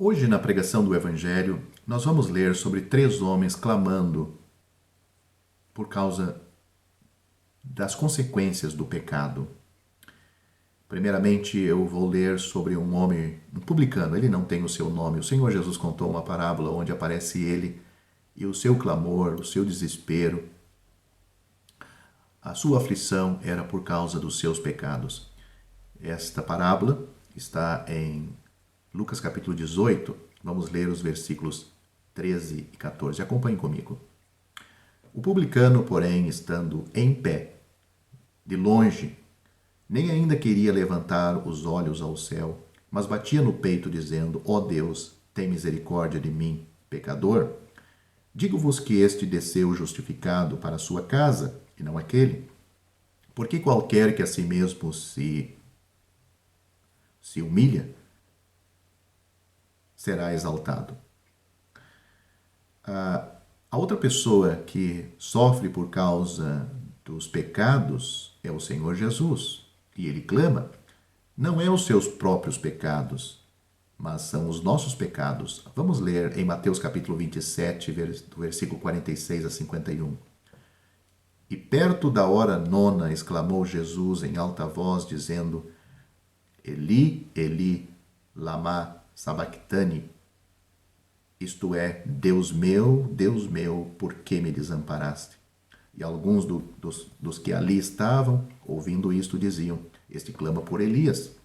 Hoje, na pregação do Evangelho, nós vamos ler sobre 3 homens clamando por causa das consequências do pecado. Primeiramente, eu vou ler sobre um homem, um publicano, ele não tem o seu nome. O Senhor Jesus contou uma parábola onde aparece ele e o seu clamor, o seu desespero, a sua aflição era por causa dos seus pecados. Esta parábola está em Lucas capítulo 18, vamos ler os versículos 13 e 14. Acompanhem comigo. O publicano, porém, estando em pé, de longe, nem ainda queria levantar os olhos ao céu, mas batia no peito, dizendo: Ó Deus, tem misericórdia de mim, pecador. Digo-vos que este desceu justificado para a sua casa, e não aquele. Porque qualquer que a si mesmo se humilha, será exaltado. A outra pessoa que sofre por causa dos pecados é o Senhor Jesus. E ele clama, não é os seus próprios pecados, mas são os nossos pecados. Vamos ler em Mateus capítulo 27, do versículo 46 a 51. E perto da hora nona exclamou Jesus em alta voz, dizendo: Eli, Eli, lama sabactani. Isto é, Deus meu, por que me desamparaste? E alguns dos que ali estavam, ouvindo isto, diziam: Este clama por Elias.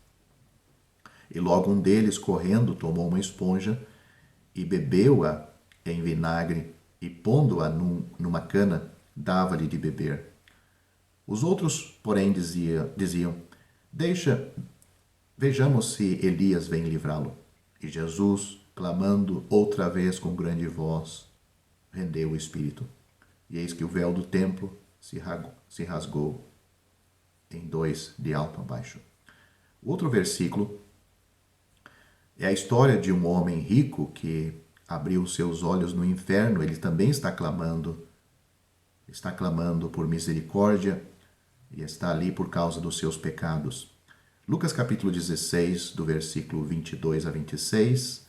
E logo um deles, correndo, tomou uma esponja e bebeu-a em vinagre e, pondo-a numa cana, dava-lhe de beber. Os outros, porém, diziam: Vejamos se Elias vem livrá-lo. E Jesus, clamando outra vez com grande voz, rendeu o espírito. E eis que o véu do templo se rasgou em 2, de alto a baixo. O outro versículo é a história de um homem rico que abriu seus olhos no inferno. Ele também está clamando por misericórdia e está ali por causa dos seus pecados. Lucas capítulo 16, do versículo 22 a 26,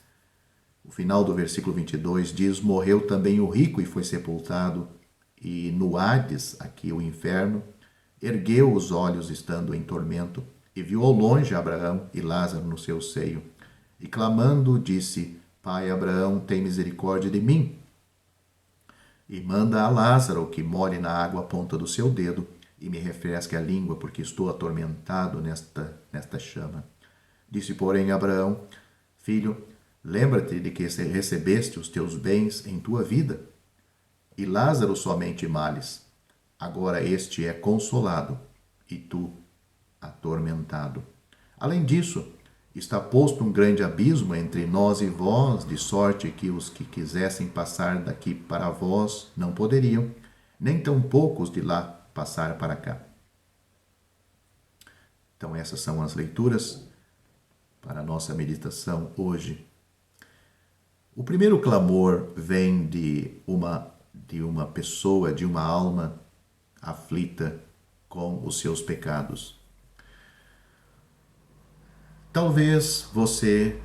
o final do versículo 22 diz: Morreu também o rico e foi sepultado, e no Hades, aqui o inferno, ergueu os olhos estando em tormento, e viu ao longe Abraão e Lázaro no seu seio. E clamando, disse: Pai Abraão, tem misericórdia de mim. E manda a Lázaro que molhe na água a ponta do seu dedo e me refresque a língua, porque estou atormentado nesta chama. Disse, porém, Abraão: Filho, lembra-te de que recebeste os teus bens em tua vida, e Lázaro somente males. Agora este é consolado, e tu atormentado. Além disso, está posto um grande abismo entre nós e vós, de sorte que os que quisessem passar daqui para vós não poderiam, nem tampouco os de lá passar para cá. Então essas são as leituras para a nossa meditação hoje. O primeiro clamor vem de uma pessoa, de uma alma aflita com os seus pecados. Talvez você,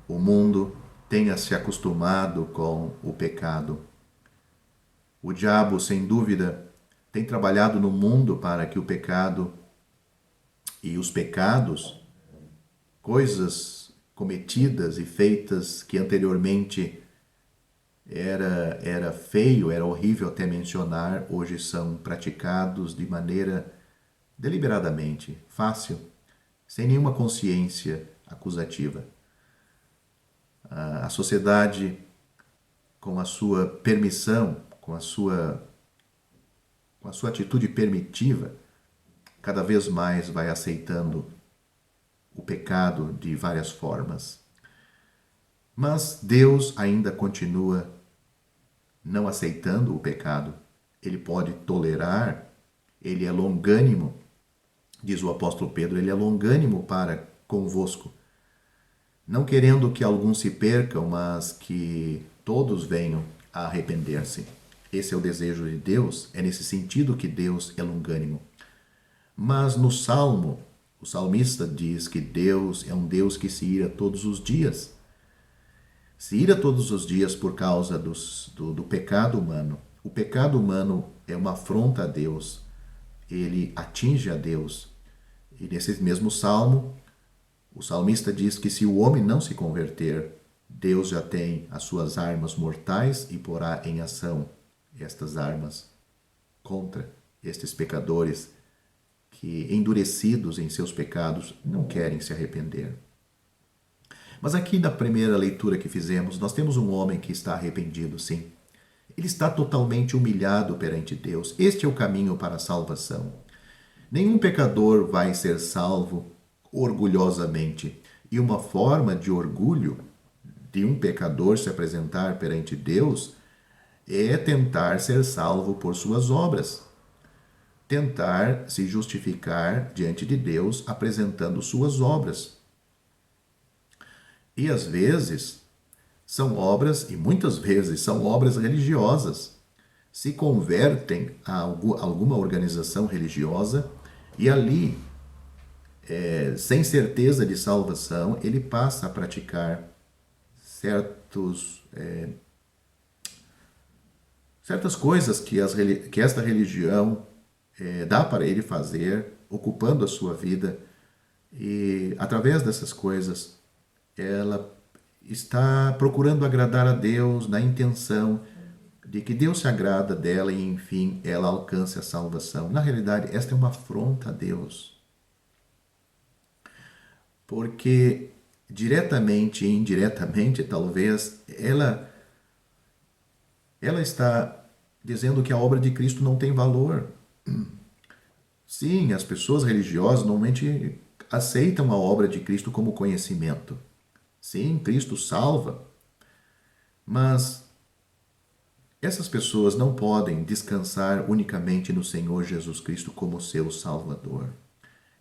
o mundo, tenha se acostumado com o pecado. O diabo, sem dúvida, tem trabalhado no mundo para que o pecado e os pecados, coisas cometidas e feitas que anteriormente era feio, era horrível até mencionar, hoje são praticados de maneira deliberadamente, fácil, sem nenhuma consciência acusativa. A sociedade, com a sua permissão, com a sua atitude permitiva, cada vez mais vai aceitando o pecado de várias formas. Mas Deus ainda continua não aceitando o pecado. Ele pode tolerar, ele é longânimo, diz o apóstolo Pedro, ele é longânimo para convosco, não querendo que alguns se percam, mas que todos venham a arrepender-se. Esse é o desejo de Deus, é nesse sentido que Deus é longânimo. Mas no Salmo, o salmista diz que Deus é um Deus que se ira todos os dias. Se ira todos os dias por causa do pecado humano. O pecado humano é uma afronta a Deus, ele atinge a Deus. E nesse mesmo salmo, o salmista diz que se o homem não se converter, Deus já tem as suas armas mortais e porá em ação estas armas contra estes pecadores que, endurecidos em seus pecados, não querem se arrepender. Mas aqui na primeira leitura que fizemos, nós temos um homem que está arrependido, sim. Ele está totalmente humilhado perante Deus. Este é o caminho para a salvação. Nenhum pecador vai ser salvo orgulhosamente. E uma forma de orgulho de um pecador se apresentar perante Deus é tentar ser salvo por suas obras. Tentar se justificar diante de Deus apresentando suas obras. E às vezes são obras, e muitas vezes são obras religiosas. Se convertem a alguma organização religiosa e ali, sem certeza de salvação, ele passa a praticar certas coisas que esta religião dá para ele fazer, ocupando a sua vida. E através dessas coisas, ela está procurando agradar a Deus na intenção de que Deus se agrada dela e, enfim, ela alcance a salvação. Na realidade, esta é uma afronta a Deus. Porque, diretamente e indiretamente, talvez, ela está dizendo que a obra de Cristo não tem valor. Sim, as pessoas religiosas normalmente aceitam a obra de Cristo como conhecimento. Sim, Cristo salva, mas essas pessoas não podem descansar unicamente no Senhor Jesus Cristo como seu Salvador.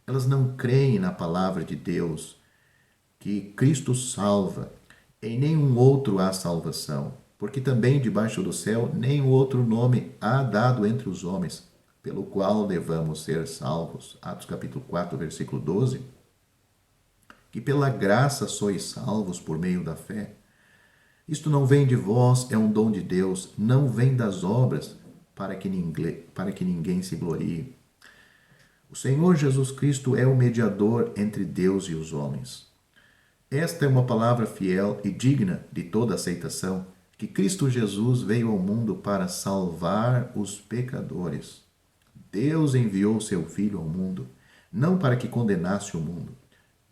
Elas não creem na palavra de Deus, que Cristo salva. Em nenhum outro há salvação, porque também debaixo do céu nenhum outro nome há dado entre os homens, pelo qual devamos ser salvos. Atos capítulo 4, versículo 12. Que pela graça sois salvos por meio da fé. Isto não vem de vós, é um dom de Deus, não vem das obras, para que ninguém se glorie. O Senhor Jesus Cristo é o mediador entre Deus e os homens. Esta é uma palavra fiel e digna de toda aceitação, que Cristo Jesus veio ao mundo para salvar os pecadores. Deus enviou seu Filho ao mundo, não para que condenasse o mundo,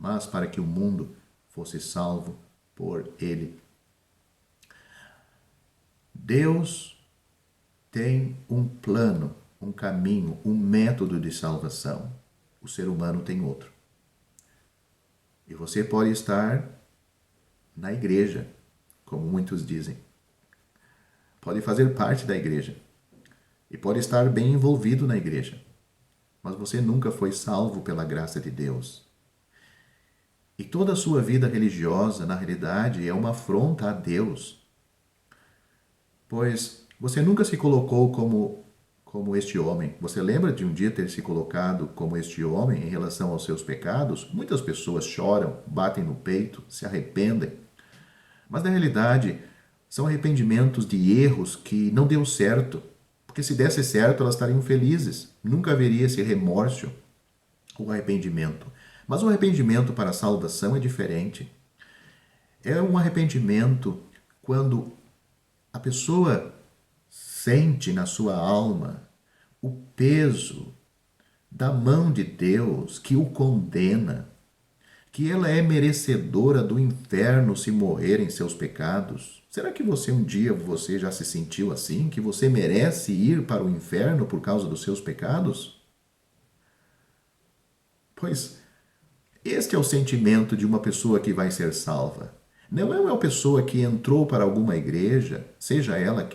mas para que o mundo fosse salvo por ele. Deus tem um plano, um caminho, um método de salvação. O ser humano tem outro. E você pode estar na igreja, como muitos dizem. Pode fazer parte da igreja. E pode estar bem envolvido na igreja. Mas você nunca foi salvo pela graça de Deus. E toda a sua vida religiosa, na realidade, é uma afronta a Deus. Pois você nunca se colocou como este homem. Você lembra de um dia ter se colocado como este homem em relação aos seus pecados? Muitas pessoas choram, batem no peito, se arrependem. Mas na realidade, são arrependimentos de erros que não deu certo. Porque se desse certo, elas estariam felizes. Nunca haveria esse remorso, o arrependimento. Mas o arrependimento para a salvação é diferente. É um arrependimento quando a pessoa sente na sua alma o peso da mão de Deus que o condena, que ela é merecedora do inferno se morrer em seus pecados. Será que um dia você já se sentiu assim, que você merece ir para o inferno por causa dos seus pecados? Pois este é o sentimento de uma pessoa que vai ser salva. Não é uma pessoa que entrou para alguma igreja, seja ela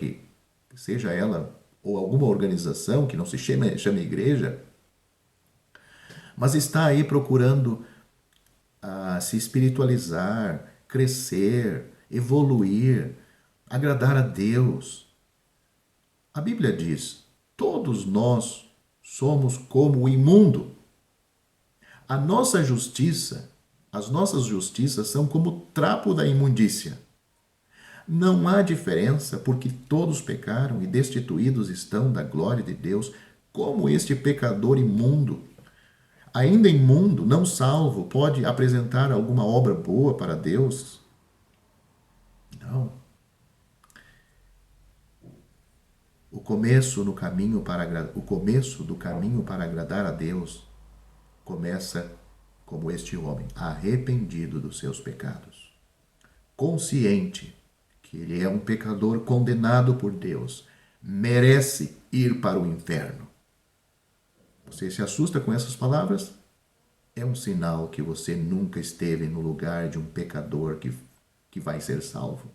ou alguma organização que não se chame igreja, mas está aí procurando se espiritualizar, crescer, evoluir, agradar a Deus. A Bíblia diz: todos nós somos como o imundo. A nossa justiça, as nossas justiças são como o trapo da imundícia. Não há diferença, porque todos pecaram e destituídos estão da glória de Deus. Como este pecador imundo, ainda imundo, não salvo, pode apresentar alguma obra boa para Deus? Não. O começo do caminho para agradar a Deus começa como este homem, arrependido dos seus pecados, consciente que ele é um pecador condenado por Deus, merece ir para o inferno. Você se assusta com essas palavras? É um sinal que você nunca esteve no lugar de um pecador que vai ser salvo.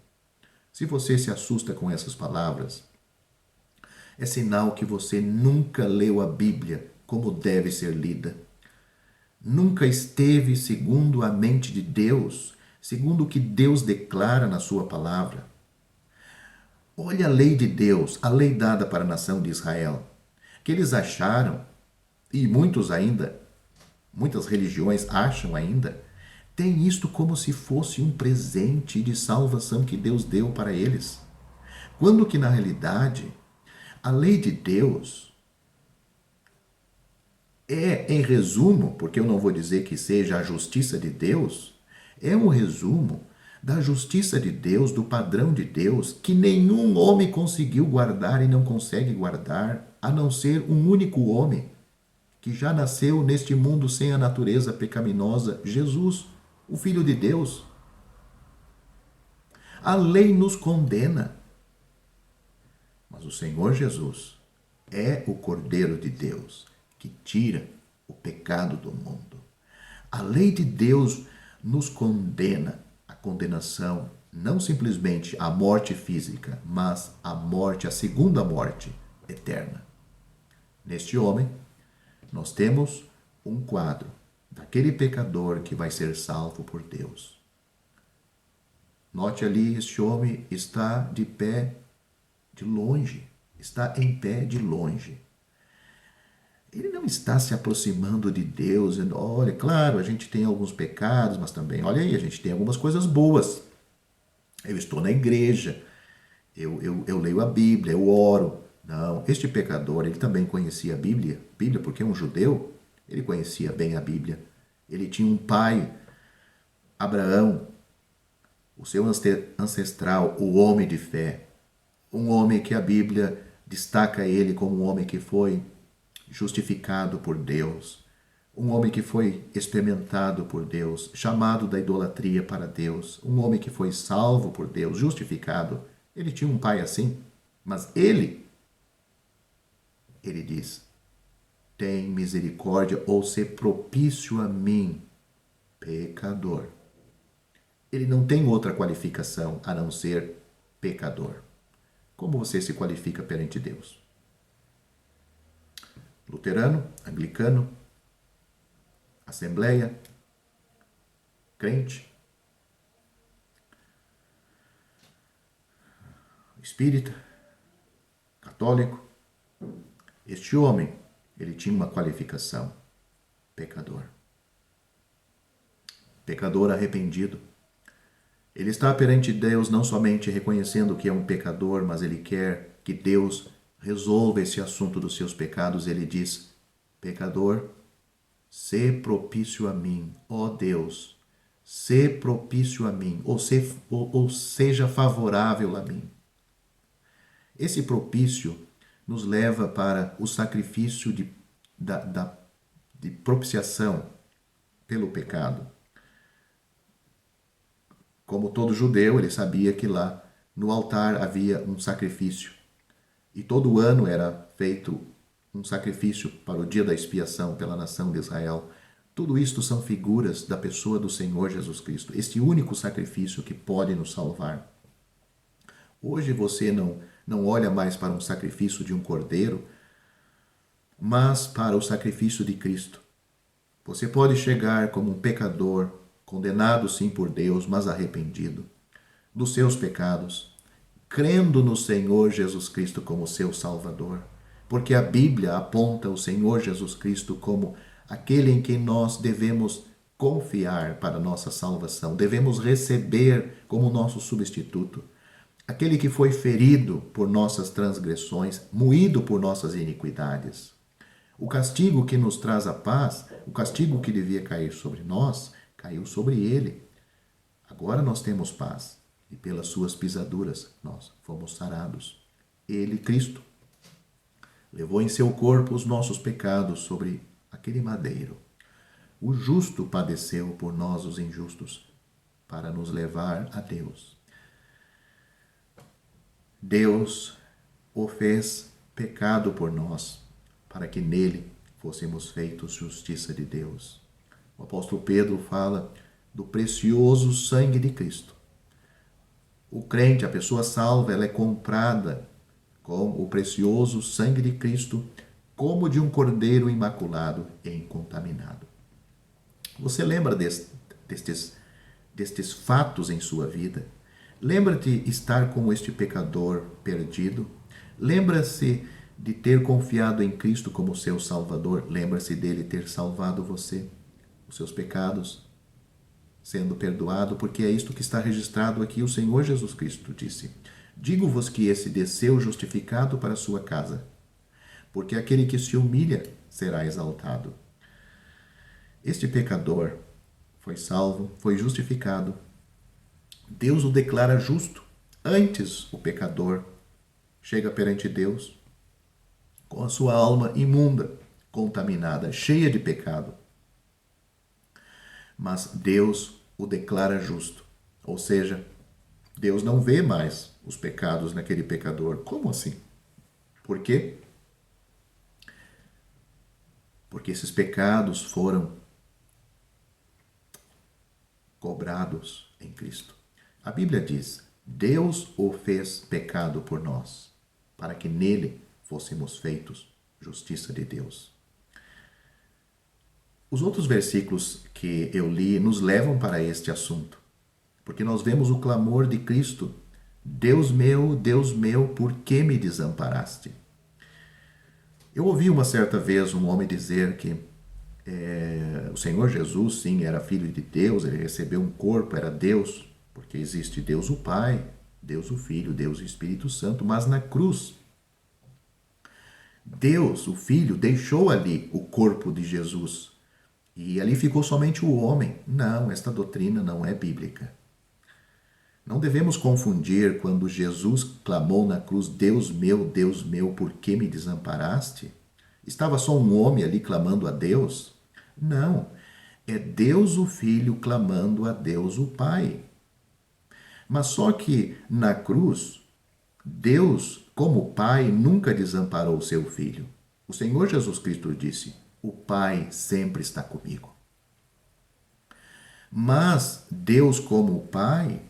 Se você se assusta com essas palavras, é sinal que você nunca leu a Bíblia como deve ser lida. Nunca esteve segundo a mente de Deus, segundo o que Deus declara na sua palavra. Olha a lei de Deus, a lei dada para a nação de Israel, que eles acharam, e muitas religiões acham ainda, tem isto como se fosse um presente de salvação que Deus deu para eles. Quando que na realidade, a lei de Deus é, em resumo, porque eu não vou dizer que seja a justiça de Deus, é um resumo da justiça de Deus, do padrão de Deus, que nenhum homem conseguiu guardar e não consegue guardar, a não ser um único homem, que já nasceu neste mundo sem a natureza pecaminosa, Jesus, o Filho de Deus. A lei nos condena, mas o Senhor Jesus é o Cordeiro de Deus, que tira o pecado do mundo. A lei de Deus nos condena, a condenação, não simplesmente à morte física, mas à morte, a segunda morte eterna. Neste homem, nós temos um quadro daquele pecador que vai ser salvo por Deus. Note ali, este homem está de pé de longe, está em pé de longe. Ele não está se aproximando de Deus, dizendo, olha, claro, a gente tem alguns pecados, mas também, olha aí, a gente tem algumas coisas boas. Eu estou na igreja, eu leio a Bíblia, eu oro. Não, este pecador, ele também conhecia a Bíblia, porque é um judeu, ele conhecia bem a Bíblia. Ele tinha um pai, Abraão, o seu ancestral, o homem de fé. Um homem que a Bíblia destaca ele como um homem que foi justificado por Deus. Um homem que foi experimentado por Deus, chamado da idolatria para Deus. Um homem que foi salvo por Deus, justificado. Ele tinha um pai assim, mas ele diz, tem misericórdia ou ser propício a mim, pecador. Ele não tem outra qualificação a não ser pecador. Como você se qualifica perante Deus? Luterano, anglicano, assembleia, crente, espírita, católico. Este homem, ele tinha uma qualificação, pecador. Pecador arrependido. Ele está perante Deus não somente reconhecendo que é um pecador, mas ele quer que Deus resolva esse assunto dos seus pecados. Ele diz, pecador, sê propício a mim, ó Deus, sê propício a mim, ou seja favorável a mim. Esse propício nos leva para o sacrifício de propiciação pelo pecado. Como todo judeu, ele sabia que lá no altar havia um sacrifício. E todo ano era feito um sacrifício para o dia da expiação pela nação de Israel. Tudo isto são figuras da pessoa do Senhor Jesus Cristo. Este único sacrifício que pode nos salvar. Hoje você não olha mais para um sacrifício de um cordeiro, mas para o sacrifício de Cristo. Você pode chegar como um pecador, condenado sim por Deus, mas arrependido dos seus pecados, crendo no Senhor Jesus Cristo como seu Salvador. Porque a Bíblia aponta o Senhor Jesus Cristo como aquele em quem nós devemos confiar para a nossa salvação, devemos receber como nosso substituto. aquele que foi ferido por nossas transgressões, moído por nossas iniquidades. O castigo que nos traz a paz, o castigo que devia cair sobre nós, caiu sobre ele. Agora nós temos paz, e pelas suas pisaduras nós fomos sarados. Ele, Cristo, levou em seu corpo os nossos pecados sobre aquele madeiro. O justo padeceu por nós, os injustos, para nos levar a Deus. Deus o fez pecado por nós, para que nele fôssemos feitos justiça de Deus. O apóstolo Pedro fala do precioso sangue de Cristo. O crente, a pessoa salva, ela é comprada com o precioso sangue de Cristo, como de um cordeiro imaculado e incontaminado. Você lembra destes fatos em sua vida? Lembra-te estar com este pecador perdido? Lembra-se de ter confiado em Cristo como seu Salvador? Lembra-se dele ter salvado você, os seus pecados, sendo perdoado, porque é isto que está registrado aqui. O Senhor Jesus Cristo disse: digo-vos que esse desceu justificado para a sua casa, porque aquele que se humilha será exaltado. Este pecador foi salvo, foi justificado. Deus o declara justo. Antes, o pecador chega perante Deus com a sua alma imunda, contaminada, cheia de pecado. Mas Deus o declara justo. Ou seja, Deus não vê mais os pecados naquele pecador. Como assim? Por quê? Porque esses pecados foram cobrados em Cristo. A Bíblia diz: Deus o fez pecado por nós, para que nele fôssemos feitos justiça de Deus. Os outros versículos que eu li nos levam para este assunto, porque nós vemos o clamor de Cristo: Deus meu, por que me desamparaste? Eu ouvi uma certa vez um homem dizer que o Senhor Jesus, sim, era filho de Deus, ele recebeu um corpo, era Deus, porque existe Deus o Pai, Deus o Filho, Deus o Espírito Santo, mas na cruz, Deus, o Filho, deixou ali o corpo de Jesus e ali ficou somente o homem. Não, esta doutrina não é bíblica. Não devemos confundir quando Jesus clamou na cruz: Deus meu, por que me desamparaste? Estava só um homem ali clamando a Deus? Não, é Deus o Filho clamando a Deus o Pai. Mas só que na cruz, Deus, como Pai, nunca desamparou o seu Filho. O Senhor Jesus Cristo disse: o Pai sempre está comigo. Mas Deus, como Pai,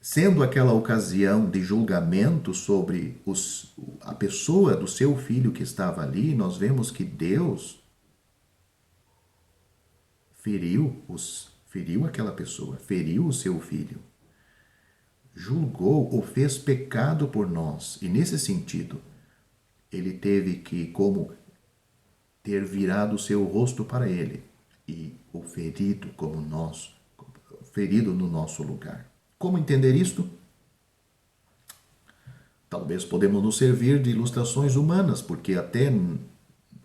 sendo aquela ocasião de julgamento sobre a pessoa do seu filho que estava ali, nós vemos que Deus feriu aquela pessoa, feriu o seu filho, julgou, o fez pecado por nós. E nesse sentido, ele teve que, como ter virado o seu rosto para ele e o ferido como nós, ferido no nosso lugar. Como entender isto? Talvez podemos nos servir de ilustrações humanas, porque até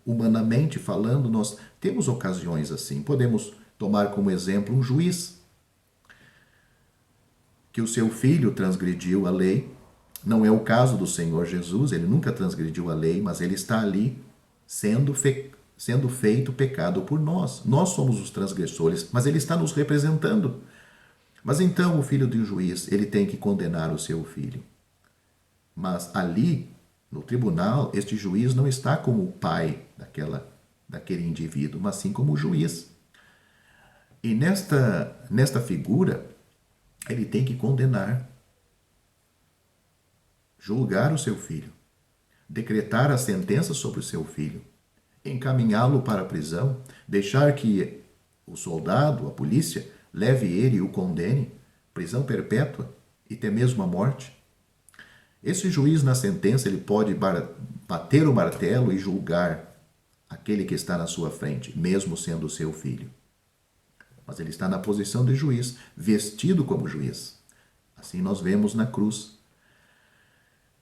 humanamente falando, nós temos ocasiões assim. Podemos tomar como exemplo um juiz que o seu filho transgrediu a lei. Não é o caso do Senhor Jesus, ele nunca transgrediu a lei, mas ele está ali sendo feito pecado por nós. Nós somos os transgressores, mas ele está nos representando. Mas então o filho do juiz, ele tem que condenar o seu filho. Mas ali, no tribunal, este juiz não está como o pai daquele indivíduo, mas sim como o juiz. E nesta figura, ele tem que condenar, julgar o seu filho, decretar a sentença sobre o seu filho, encaminhá-lo para a prisão, deixar que o soldado, a polícia, leve ele e o condene, prisão perpétua e até mesmo a morte. Esse juiz, na sentença, ele pode bater o martelo e julgar aquele que está na sua frente, mesmo sendo o seu filho. Mas ele está na posição de juiz, vestido como juiz. Assim nós vemos na cruz.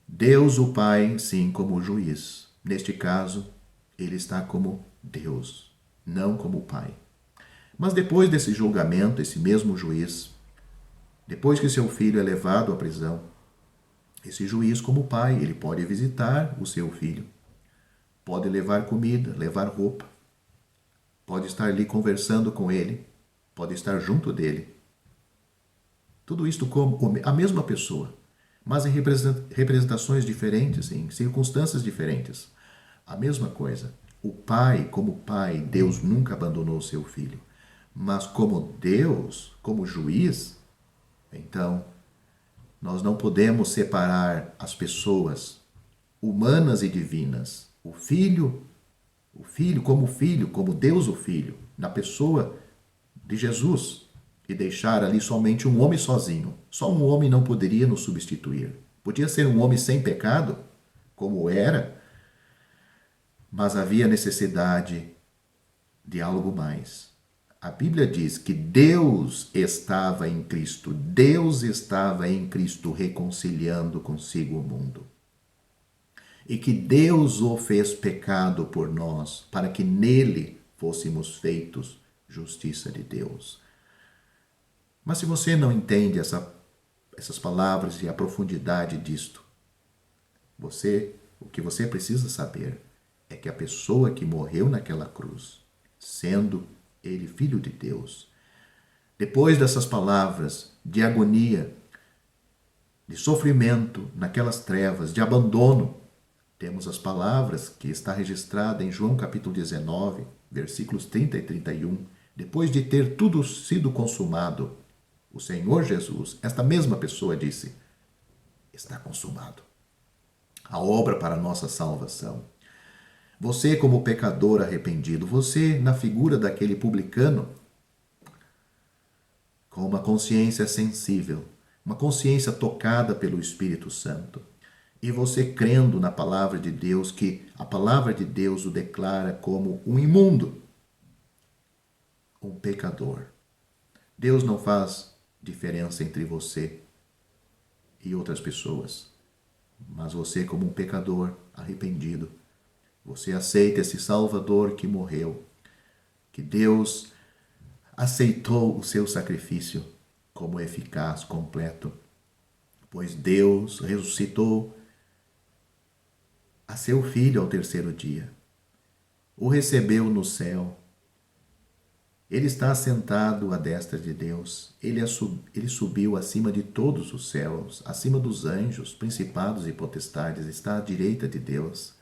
Deus, o Pai, sim, como juiz. Neste caso, ele está como Deus, não como Pai. Mas depois desse julgamento, esse mesmo juiz, depois que seu filho é levado à prisão, esse juiz, como pai, ele pode visitar o seu filho, pode levar comida, levar roupa, pode estar ali conversando com ele, pode estar junto dele. Tudo isto como a mesma pessoa, mas em representações diferentes, em circunstâncias diferentes. A mesma coisa. O pai, como pai, Deus nunca abandonou o seu filho. Mas como Deus, como juiz, então nós não podemos separar as pessoas humanas e divinas. O filho, como Deus o Filho, na pessoa de Jesus, e deixar ali somente um homem sozinho. Só um homem não poderia nos substituir. Podia ser um homem sem pecado, como era, mas havia necessidade de algo mais. A Bíblia diz que Deus estava em Cristo reconciliando consigo o mundo. E que Deus o fez pecado por nós, para que nele fôssemos feitos justiça de Deus. Mas se você não entende essas palavras e a profundidade disto, o que você precisa saber é que a pessoa que morreu naquela cruz, sendo ele filho de Deus, depois dessas palavras de agonia, de sofrimento naquelas trevas, de abandono, temos as palavras que está registrada em João capítulo 19, versículos 30 e 31. Depois de ter tudo sido consumado, o Senhor Jesus, esta mesma pessoa disse, está consumado. A obra para a nossa salvação. Você como pecador arrependido, você na figura daquele publicano, com uma consciência sensível, uma consciência tocada pelo Espírito Santo, e você crendo na palavra de Deus, que a palavra de Deus o declara como um imundo, um pecador. Deus não faz diferença entre você e outras pessoas, mas você como um pecador arrependido, você aceita esse Salvador que morreu, que Deus aceitou o seu sacrifício como eficaz, completo, pois Deus ressuscitou a seu Filho ao terceiro dia, o recebeu no céu, ele está assentado à destra de Deus, ele subiu acima de todos os céus, acima dos anjos, principados e potestades, está à direita de Deus,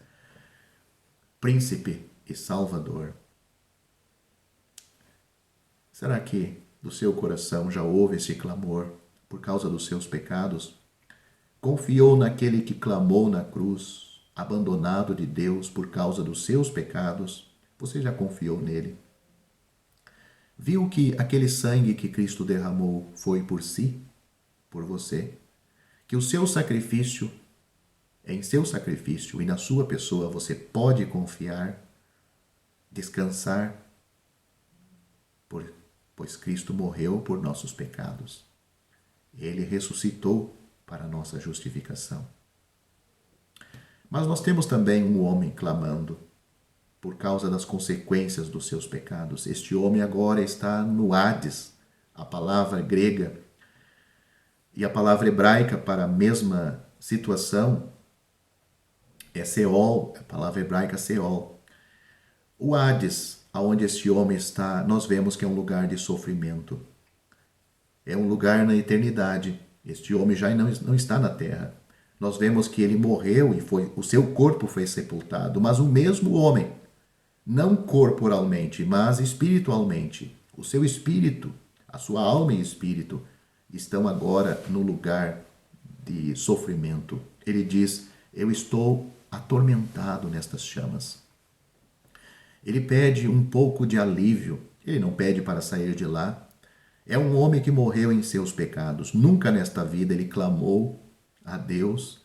Príncipe e Salvador. Será que do seu coração já houve esse clamor por causa dos seus pecados? Confiou naquele que clamou na cruz, abandonado de Deus por causa dos seus pecados? Você já confiou nele? Viu que aquele sangue que Cristo derramou foi por si, por você? Que o seu sacrifício, em seu sacrifício e na sua pessoa você pode confiar, descansar, pois Cristo morreu por nossos pecados. Ele ressuscitou para a nossa justificação. Mas nós temos também um homem clamando por causa das consequências dos seus pecados. Este homem agora está no Hades, a palavra grega e a palavra hebraica para a mesma situação é Seol, a palavra hebraica Seol. O Hades, aonde este homem está, nós vemos que é um lugar de sofrimento. É um lugar na eternidade. Este homem já não está na terra. Nós vemos que ele morreu e o seu corpo foi sepultado, mas o mesmo homem, não corporalmente, mas espiritualmente, o seu espírito, a sua alma e espírito, estão agora no lugar de sofrimento. Ele diz, eu estou atormentado nestas chamas. Ele pede um pouco de alívio, ele não pede para sair de lá. É um homem que morreu em seus pecados. Nunca nesta vida ele clamou a Deus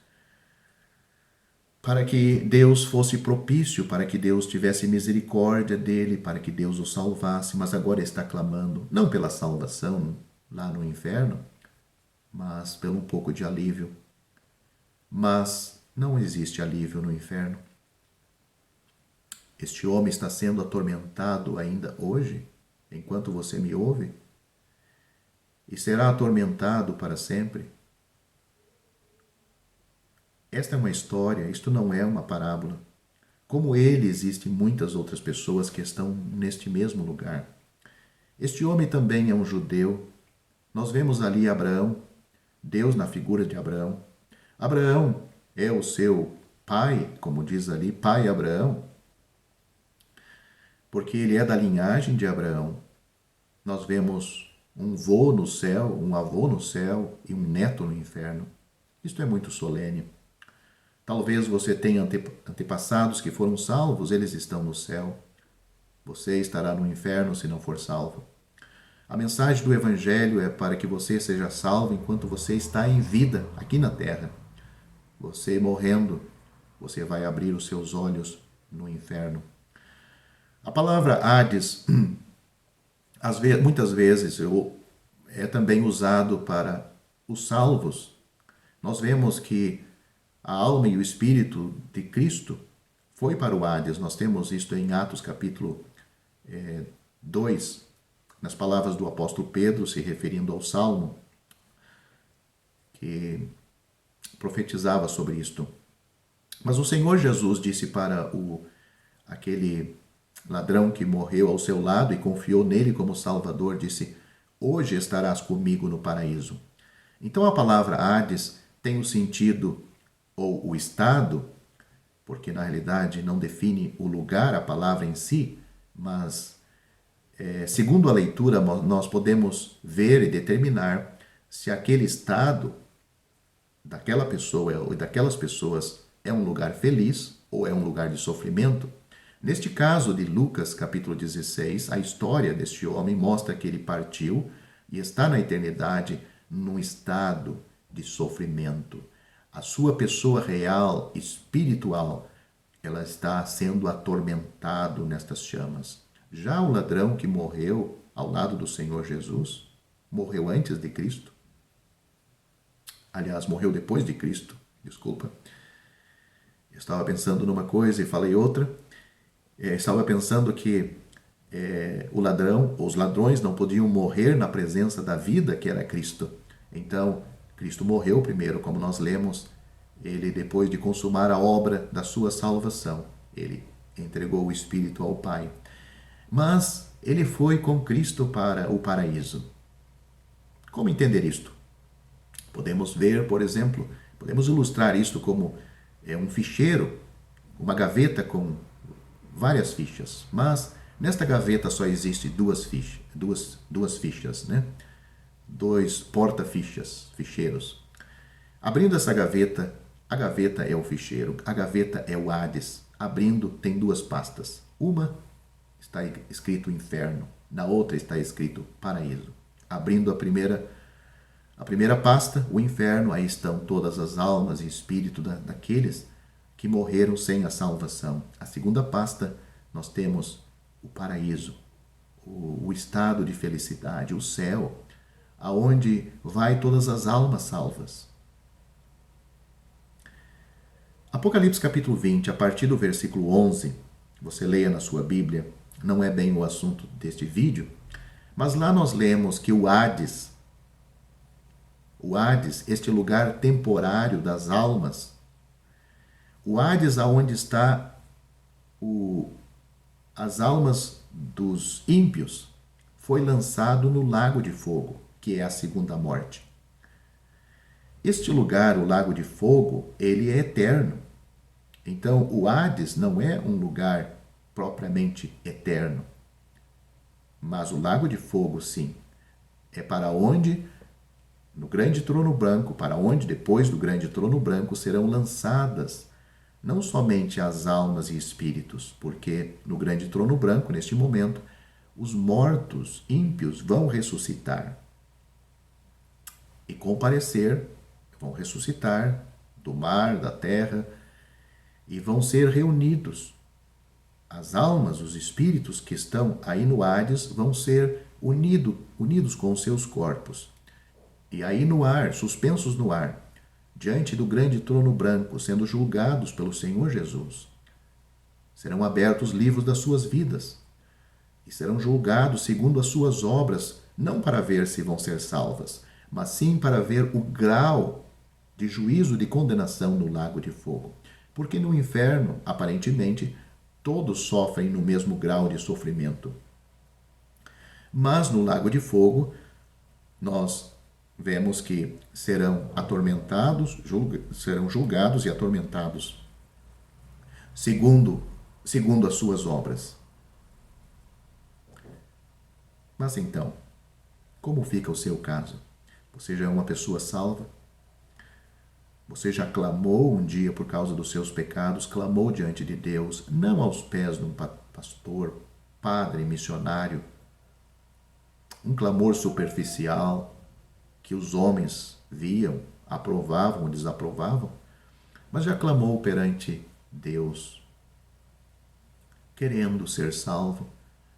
para que Deus fosse propício, para que Deus tivesse misericórdia dele, para que Deus o salvasse, mas agora está clamando, não pela salvação lá no inferno, mas pelo um pouco de alívio. Mas não existe alívio no inferno. Este homem está sendo atormentado ainda hoje, enquanto você me ouve, e será atormentado para sempre. Esta é uma história, isto não é uma parábola. Como ele, existem muitas outras pessoas que estão neste mesmo lugar. Este homem também é um judeu. Nós vemos ali Abraão, Deus na figura de Abraão. Abraão é o seu pai, como diz ali, pai Abraão, porque ele é da linhagem de Abraão. Nós vemos um vô no céu, um avô no céu e um neto no inferno. Isto é muito solene. Talvez você tenha antepassados que foram salvos, eles estão no céu. Você estará no inferno se não for salvo. A mensagem do Evangelho é para que você seja salvo enquanto você está em vida aqui na terra. Você morrendo, você vai abrir os seus olhos no inferno. A palavra Hades, muitas vezes, é também usado para os salvos. Nós vemos que a alma e o espírito de Cristo foi para o Hades. Nós temos isto em Atos capítulo 2, nas palavras do apóstolo Pedro, se referindo ao Salmo, que profetizava sobre isto. Mas o Senhor Jesus disse para aquele ladrão que morreu ao seu lado e confiou nele como Salvador, disse: hoje estarás comigo no paraíso. Então a palavra Hades tem o sentido ou o estado, porque na realidade não define o lugar, a palavra em si, mas segundo a leitura nós podemos ver e determinar se aquele estado daquela pessoa ou daquelas pessoas é um lugar feliz ou é um lugar de sofrimento. Neste caso de Lucas, capítulo 16, a história deste homem mostra que ele partiu e está na eternidade num estado de sofrimento. A sua pessoa real, espiritual, ela está sendo atormentado nestas chamas. Já o ladrão que morreu ao lado do Senhor Jesus, morreu antes de Cristo, aliás, morreu depois de Cristo, desculpa. Eu estava pensando numa coisa e falei outra. Estava pensando que os ladrões não podiam morrer na presença da vida que era Cristo. Então, Cristo morreu primeiro, como nós lemos, ele depois de consumar a obra da sua salvação, ele entregou o Espírito ao Pai. Mas ele foi com Cristo para o paraíso. Como entender isto? Podemos ver, por exemplo, podemos ilustrar isto como um ficheiro, uma gaveta com várias fichas, mas nesta gaveta só existe duas fichas, né? Dois porta-fichas, ficheiros. Abrindo essa gaveta, a gaveta é o ficheiro, a gaveta é o Hades. Abrindo, tem duas pastas. Uma está escrito inferno, na outra está escrito paraíso. Abrindo a primeira pasta, o inferno, aí estão todas as almas e espírito daqueles que morreram sem a salvação. A segunda pasta, nós temos o paraíso, o estado de felicidade, o céu, aonde vai todas as almas salvas. Apocalipse capítulo 20, a partir do versículo 11, você leia na sua Bíblia, não é bem o assunto deste vídeo, mas lá nós lemos que o Hades, este lugar temporário das almas, o Hades aonde está as almas dos ímpios, foi lançado no lago de fogo, que é a segunda morte. Este lugar, o lago de fogo, ele é eterno. Então, o Hades não é um lugar propriamente eterno. Mas o lago de fogo, sim, é para onde, no grande trono branco, para onde depois do grande trono branco serão lançadas não somente as almas e espíritos, porque no grande trono branco, neste momento, os mortos ímpios vão ressuscitar e comparecer, vão ressuscitar do mar, da terra, e vão ser reunidos. As almas, os espíritos que estão aí no Hades vão ser unidos com seus corpos. e aí no ar, suspensos no ar, diante do grande trono branco, sendo julgados pelo Senhor Jesus. Serão abertos os livros das suas vidas e serão julgados segundo as suas obras, não para ver se vão ser salvas, mas sim para ver o grau de juízo de condenação no lago de fogo. Porque no inferno, aparentemente, todos sofrem no mesmo grau de sofrimento. Mas no lago de fogo, nós vemos que serão atormentados, serão julgados e atormentados segundo as suas obras. Mas então, como fica o seu caso? Você já é uma pessoa salva? Você já clamou um dia por causa dos seus pecados, clamou diante de Deus, não aos pés de um pastor, padre, missionário, um clamor superficial que os homens viam, aprovavam ou desaprovavam, mas já clamou perante Deus, querendo ser salvo,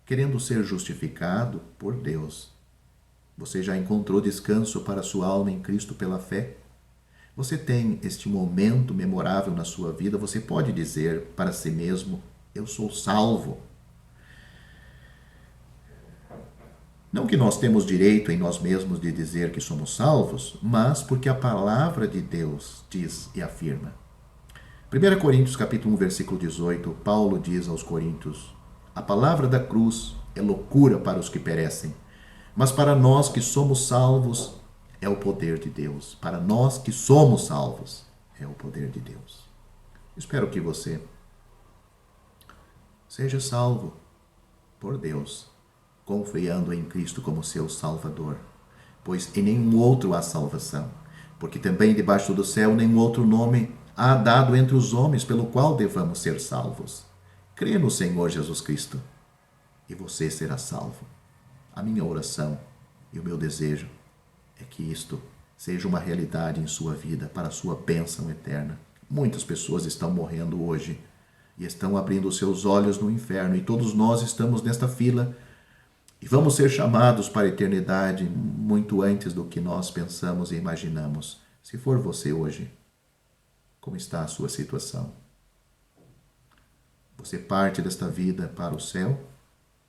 querendo ser justificado por Deus. Você já encontrou descanso para a sua alma em Cristo pela fé? Você tem este momento memorável na sua vida, você pode dizer para si mesmo: eu sou salvo. Não que nós temos direito em nós mesmos de dizer que somos salvos, mas porque a palavra de Deus diz e afirma. 1 Coríntios capítulo 1, versículo 18, Paulo diz aos Coríntios: a palavra da cruz é loucura para os que perecem, mas para nós que somos salvos é o poder de Deus. Para nós que somos salvos é o poder de Deus. Espero que você seja salvo por Deus, confiando em Cristo como seu Salvador, pois em nenhum outro há salvação, porque também debaixo do céu nenhum outro nome há dado entre os homens pelo qual devamos ser salvos. Crê no Senhor Jesus Cristo e você será salvo. A minha oração e o meu desejo é que isto seja uma realidade em sua vida, para a sua bênção eterna. Muitas pessoas estão morrendo hoje e estão abrindo os seus olhos no inferno, e todos nós estamos nesta fila e vamos ser chamados para a eternidade muito antes do que nós pensamos e imaginamos. Se for você hoje, como está a sua situação? Você parte desta vida para o céu,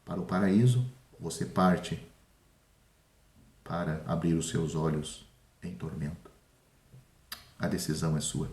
para o paraíso, ou você parte para abrir os seus olhos em tormento? A decisão é sua.